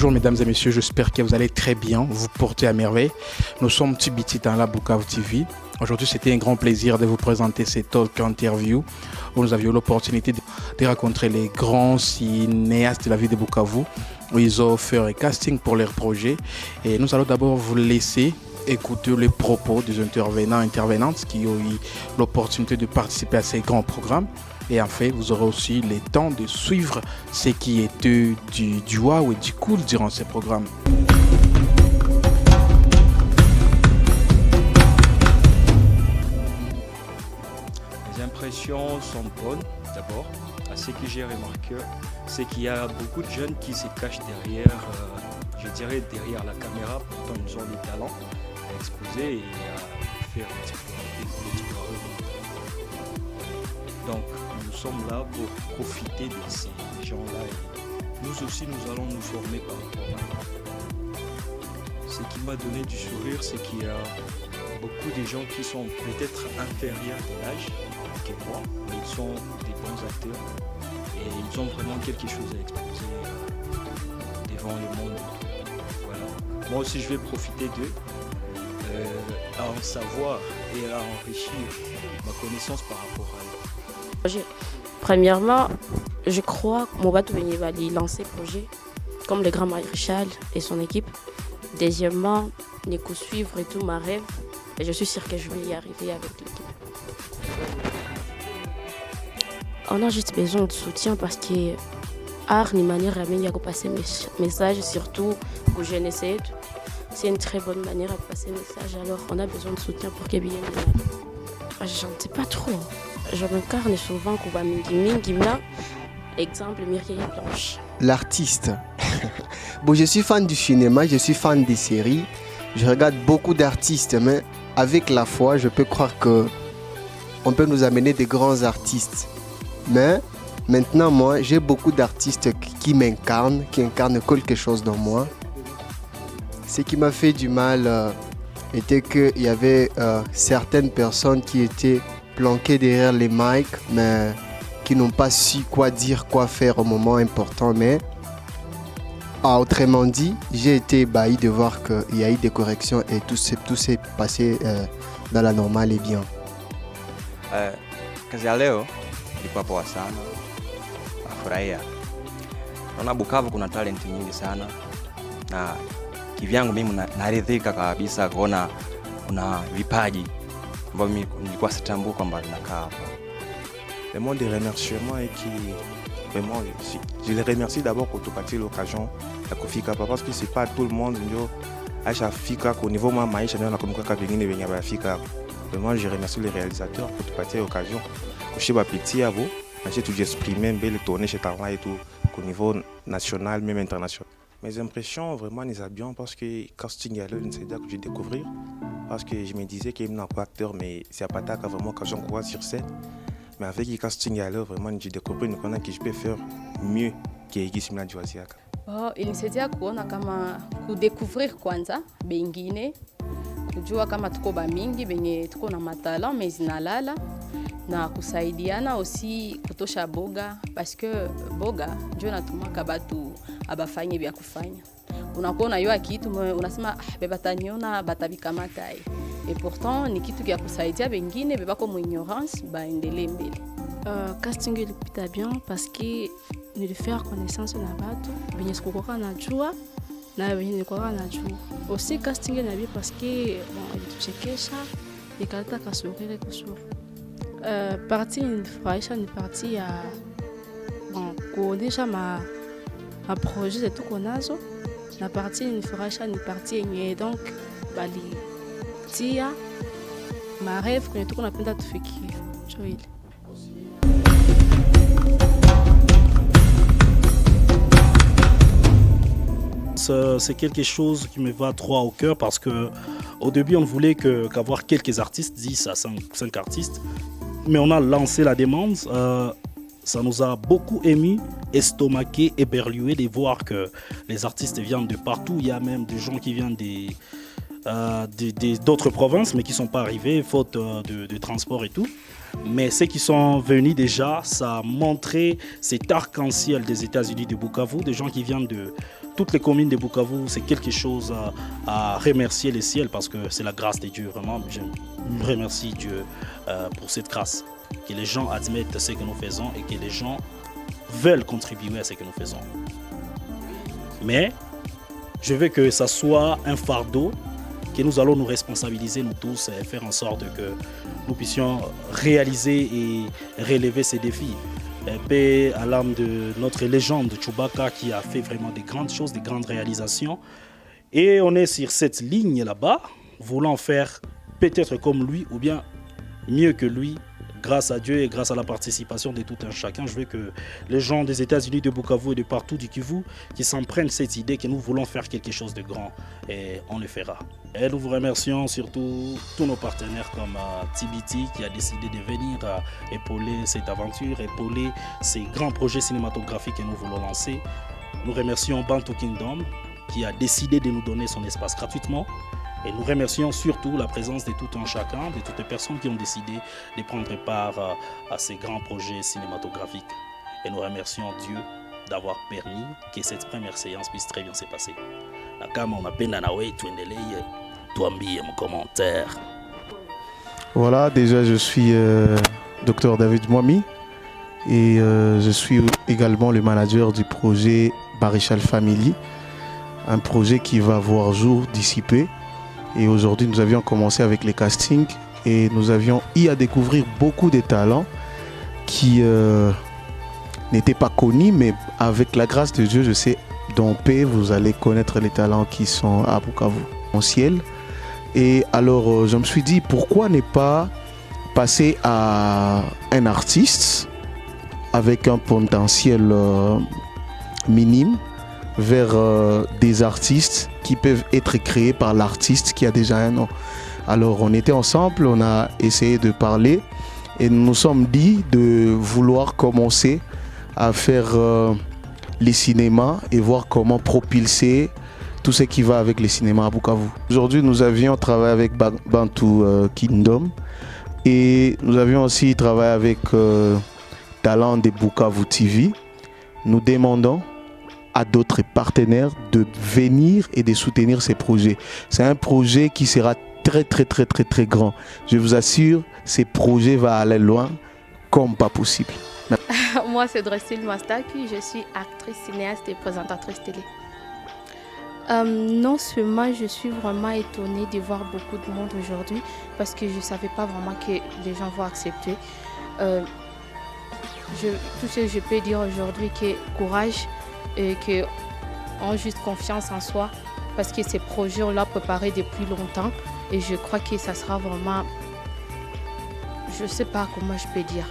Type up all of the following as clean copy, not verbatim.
Bonjour mesdames et messieurs, j'espère que vous allez très bien, vous portez à merveille. Nous sommes Tibiti dans la Bukavu TV. Aujourd'hui, c'était un grand plaisir de vous présenter cette talk interview où nous avions l'opportunité de rencontrer les grands cinéastes de la ville de Bukavu où ils ont fait un casting pour leur projet. Et nous allons d'abord vous laisser écouter les propos des intervenants et intervenantes qui ont eu l'opportunité de participer à ces grands programmes. Et en fait, vous aurez aussi le temps de suivre ce qui était du wow et du cool durant ces programmes. Les impressions sont bonnes d'abord. Ce que j'ai remarqué, c'est qu'il y a beaucoup de jeunes qui se cachent derrière, derrière la caméra. Pourtant, ils ont des talents à exposer et à faire l'explorer. Donc, nous sommes là pour profiter de ces gens-là. Et nous aussi, nous allons nous former par rapport à eux. Ce qui m'a donné du sourire, c'est qu'il y a beaucoup de gens qui sont peut-être inférieurs de l'âge que moi, mais ils sont des bons acteurs et ils ont vraiment quelque chose à exposer devant le monde. Voilà. Moi aussi, je vais profiter d'eux, à en savoir et à enrichir ma connaissance par rapport à eux. Premièrement, je crois que Mobato Benye va lancer le projet comme le grand maréchal et son équipe. Deuxièmement, il faut suivre et tout ma rêve et je suis sûre que je vais y arriver avec l'équipe. On a juste besoin de soutien parce que art ni manière à passer mes messages, surtout que je n'essaie. C'est une très bonne manière de passer message. Alors on a besoin de soutien pour qu'il y ait bien. Je ne sais pas trop. Je m'incarne souvent Kuba Mingi là. Exemple Mireille Blanche. L'artiste. Bon, je suis fan du cinéma, je suis fan des séries. Je regarde beaucoup d'artistes, mais avec la foi, je peux croire que on peut nous amener des grands artistes. Mais maintenant, moi, j'ai beaucoup d'artistes qui m'incarnent, qui incarnent quelque chose dans moi. Ce qui m'a fait du mal était qu'il y avait certaines personnes qui étaient planquées derrière les mics, mais qui n'ont pas su quoi dire, quoi faire au moment important. Mais autrement dit, j'ai été ébahi de voir qu'il y a eu des corrections et tout s'est passé dans la normale et bien. Kazi ya leo ilikuwa poa sana, nafurahia. Naona Bukavu kuna talent nyingi sana na kivyangu mimi naridhika kabisa kuona kuna vipaji ambavyo mimi nilikuwa sitambua kwamba vinakaa hapa. Le mot de remerciement est qui vraiment je les remercie d'abord pour tout partir l'occasion ya kufika hapa parce que c'est pas tout le monde ndio acha fika au niveau ma maisha ndio nakumbuka kwa vingine venye bafika. Vraiment je remercie les réalisateurs pour tout partir l'occasion kushiba petit abo na chez tout exprimer mbele tourner chez talent et tout au niveau national même international. Mes impressions vraiment les bien parce que casting à l'heure c'est là que j'ai découvrir parce que je me disais qu'il n'y a pas acteur mais c'est pas ta vraiment quand on voit sur scène. Mais avec le casting à l'heure, vraiment, j'ai découvert que je peux faire mieux que Gismila Djoaziaka. Ilinisaidia kuona kama kudécouvrir kwanza bengine, kujua kama tuko ba mingi benye tuko na matala mais zinalala na kusaidiana aussi kutosha boga parce que boga ndio natumaka batu abafanye bya kufanya. Unakuwa unayua kitu unasema bebataniona batabikamata. Et pourtant ni kitu kia kusaidia bengine bebako mu ignorance baendelee mbele. Casting ilipita bien parce que nilifanya connaissance na batu benye sikukoka najua na benye nilikuwa najua. Aussi casting na bien parce que ilituchekesha ikaleta kasurire kusuri. Partie nilifurahisha ni partie ya kuonesha ma projet zetu konazo na partie nilifurahisha ni partie yenye donc bali tia ma rêve kwenye tuko napenda tufikie choile. C'est quelque chose qui me va droit au cœur parce que au début on ne voulait qu'avoir quelques artistes, 10 à 5 artistes, mais on a lancé la demande. Ça nous a beaucoup ému, estomaqué, éberlué de voir que les artistes viennent de partout. Il y a même des gens qui viennent d'autres provinces, mais qui ne sont pas arrivés, faute de transport et tout. Mais ceux qui sont venus déjà, ça a montré cet arc-en-ciel des États-Unis de Bukavu, des gens qui viennent de toutes les communes de Bukavu. C'est quelque chose à remercier le ciel parce que c'est la grâce de Dieu. Vraiment, je remercie Dieu pour cette grâce. Que les gens admettent ce que nous faisons et que les gens veulent contribuer à ce que nous faisons. Mais je veux que ça soit un fardeau, que nous allons nous responsabiliser, nous tous, et faire en sorte que nous puissions réaliser et relever ces défis. Paix à l'âme de notre légende Chewbacca qui a fait vraiment des grandes choses, des grandes réalisations. Et on est sur cette ligne là-bas, voulant faire peut-être comme lui ou bien mieux que lui. Grâce à Dieu et grâce à la participation de tout un chacun, je veux que les gens des États-Unis, de Bukavu et de partout du Kivu qui s'en prennent cette idée que nous voulons faire quelque chose de grand et on le fera. Et nous vous remercions surtout tous nos partenaires comme TBT qui a décidé de venir épauler cette aventure, épauler ces grands projets cinématographiques que nous voulons lancer. Nous remercions Bantu Kingdom qui a décidé de nous donner son espace gratuitement. Et nous remercions surtout la présence de tout un chacun, de toutes les personnes qui ont décidé de prendre part à ces grands projets cinématographiques. Et nous remercions Dieu d'avoir permis que cette première séance puisse très bien se passer. Nakama unapenda na wewe tuendelee, tuambie en commentaire. Voilà, déjà je suis Dr David Mwami et je suis également le manager du projet Barichal Family, un projet qui va voir jour d'ici peu. Et aujourd'hui, nous avions commencé avec les castings et nous avions eu à découvrir beaucoup de talents qui n'étaient pas connus, mais avec la grâce de Dieu, je sais, dans paix, vous allez connaître les talents qui sont à Bukavu, en ciel. Et alors, je me suis dit, pourquoi ne pas passer à un artiste avec un potentiel minime vers des artistes qui peuvent être créés par l'artiste qui a déjà un nom. Alors on était ensemble, on a essayé de parler et nous nous sommes dit de vouloir commencer à faire les cinémas et voir comment propulser tout ce qui va avec les cinémas à Bukavu. Aujourd'hui nous avions travaillé avec Bantu Kingdom et nous avions aussi travaillé avec Talent de Bukavu TV. Nous demandons à d'autres partenaires de venir et de soutenir ces projets. C'est un projet qui sera très grand. Je vous assure, ces projets vont aller loin comme pas possible. Moi, c'est Dressel Mastaki, je suis actrice, cinéaste et présentatrice télé. Non seulement je suis vraiment étonnée de voir beaucoup de monde aujourd'hui parce que je ne savais pas vraiment que les gens vont accepter. Tout ce que je peux dire aujourd'hui, que courage et qu'on juste confiance en soi parce que ces projets on l'a préparé depuis longtemps et je crois que ça sera vraiment, je ne sais pas comment je peux dire,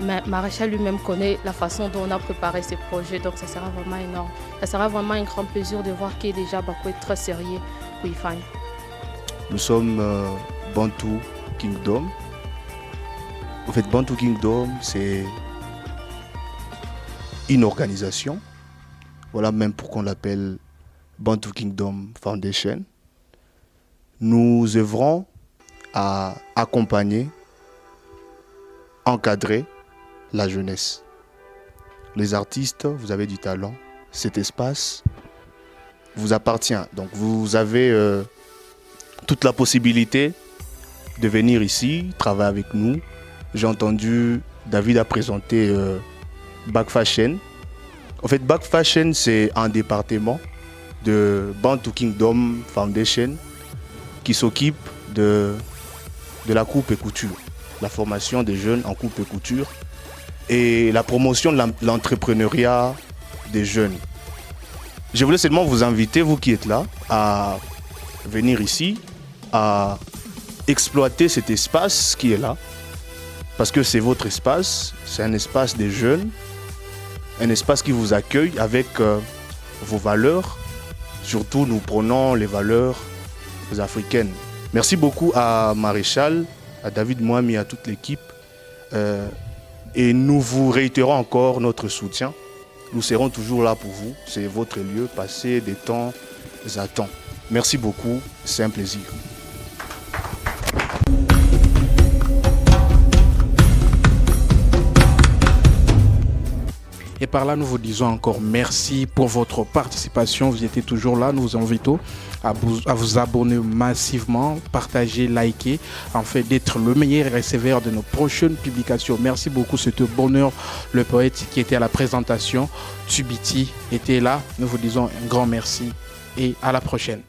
mais Maréchal lui-même connaît la façon dont on a préparé ces projets, donc ça sera vraiment énorme. Ça sera vraiment un grand plaisir de voir que déjà Bako est très sérieux pour Ifan. Nous sommes Bantu Kingdom. En fait, Bantu Kingdom, c'est une organisation. Voilà même pourquoi on l'appelle Bantu Kingdom Foundation. Nous œuvrons à accompagner, encadrer la jeunesse. Les artistes, vous avez du talent. Cet espace vous appartient. Donc vous avez toute la possibilité de venir ici, travailler avec nous. J'ai entendu David a présenté Back Fashion. En fait, Back Fashion, c'est un département de Bantu Kingdom Foundation qui s'occupe de la coupe et couture, la formation des jeunes en coupe et couture et la promotion de l'entrepreneuriat des jeunes. Je voulais seulement vous inviter, vous qui êtes là, à venir ici, à exploiter cet espace qui est là, parce que c'est votre espace, c'est un espace des jeunes, un espace qui vous accueille avec vos valeurs. Surtout, nous prenons les valeurs africaines. Merci beaucoup à Maréchal, à David Mwami, à toute l'équipe. Et nous vous réitérons encore notre soutien. Nous serons toujours là pour vous. C'est votre lieu, passez des temps à temps. Merci beaucoup, c'est un plaisir. Et par là, nous vous disons encore merci pour votre participation. Vous étiez toujours là. Nous vous invitons à vous abonner massivement, partager, liker, en fait d'être le meilleur receveur de nos prochaines publications. Merci beaucoup. C'était Bonheur, le poète qui était à la présentation. Tubiti était là. Nous vous disons un grand merci et à la prochaine.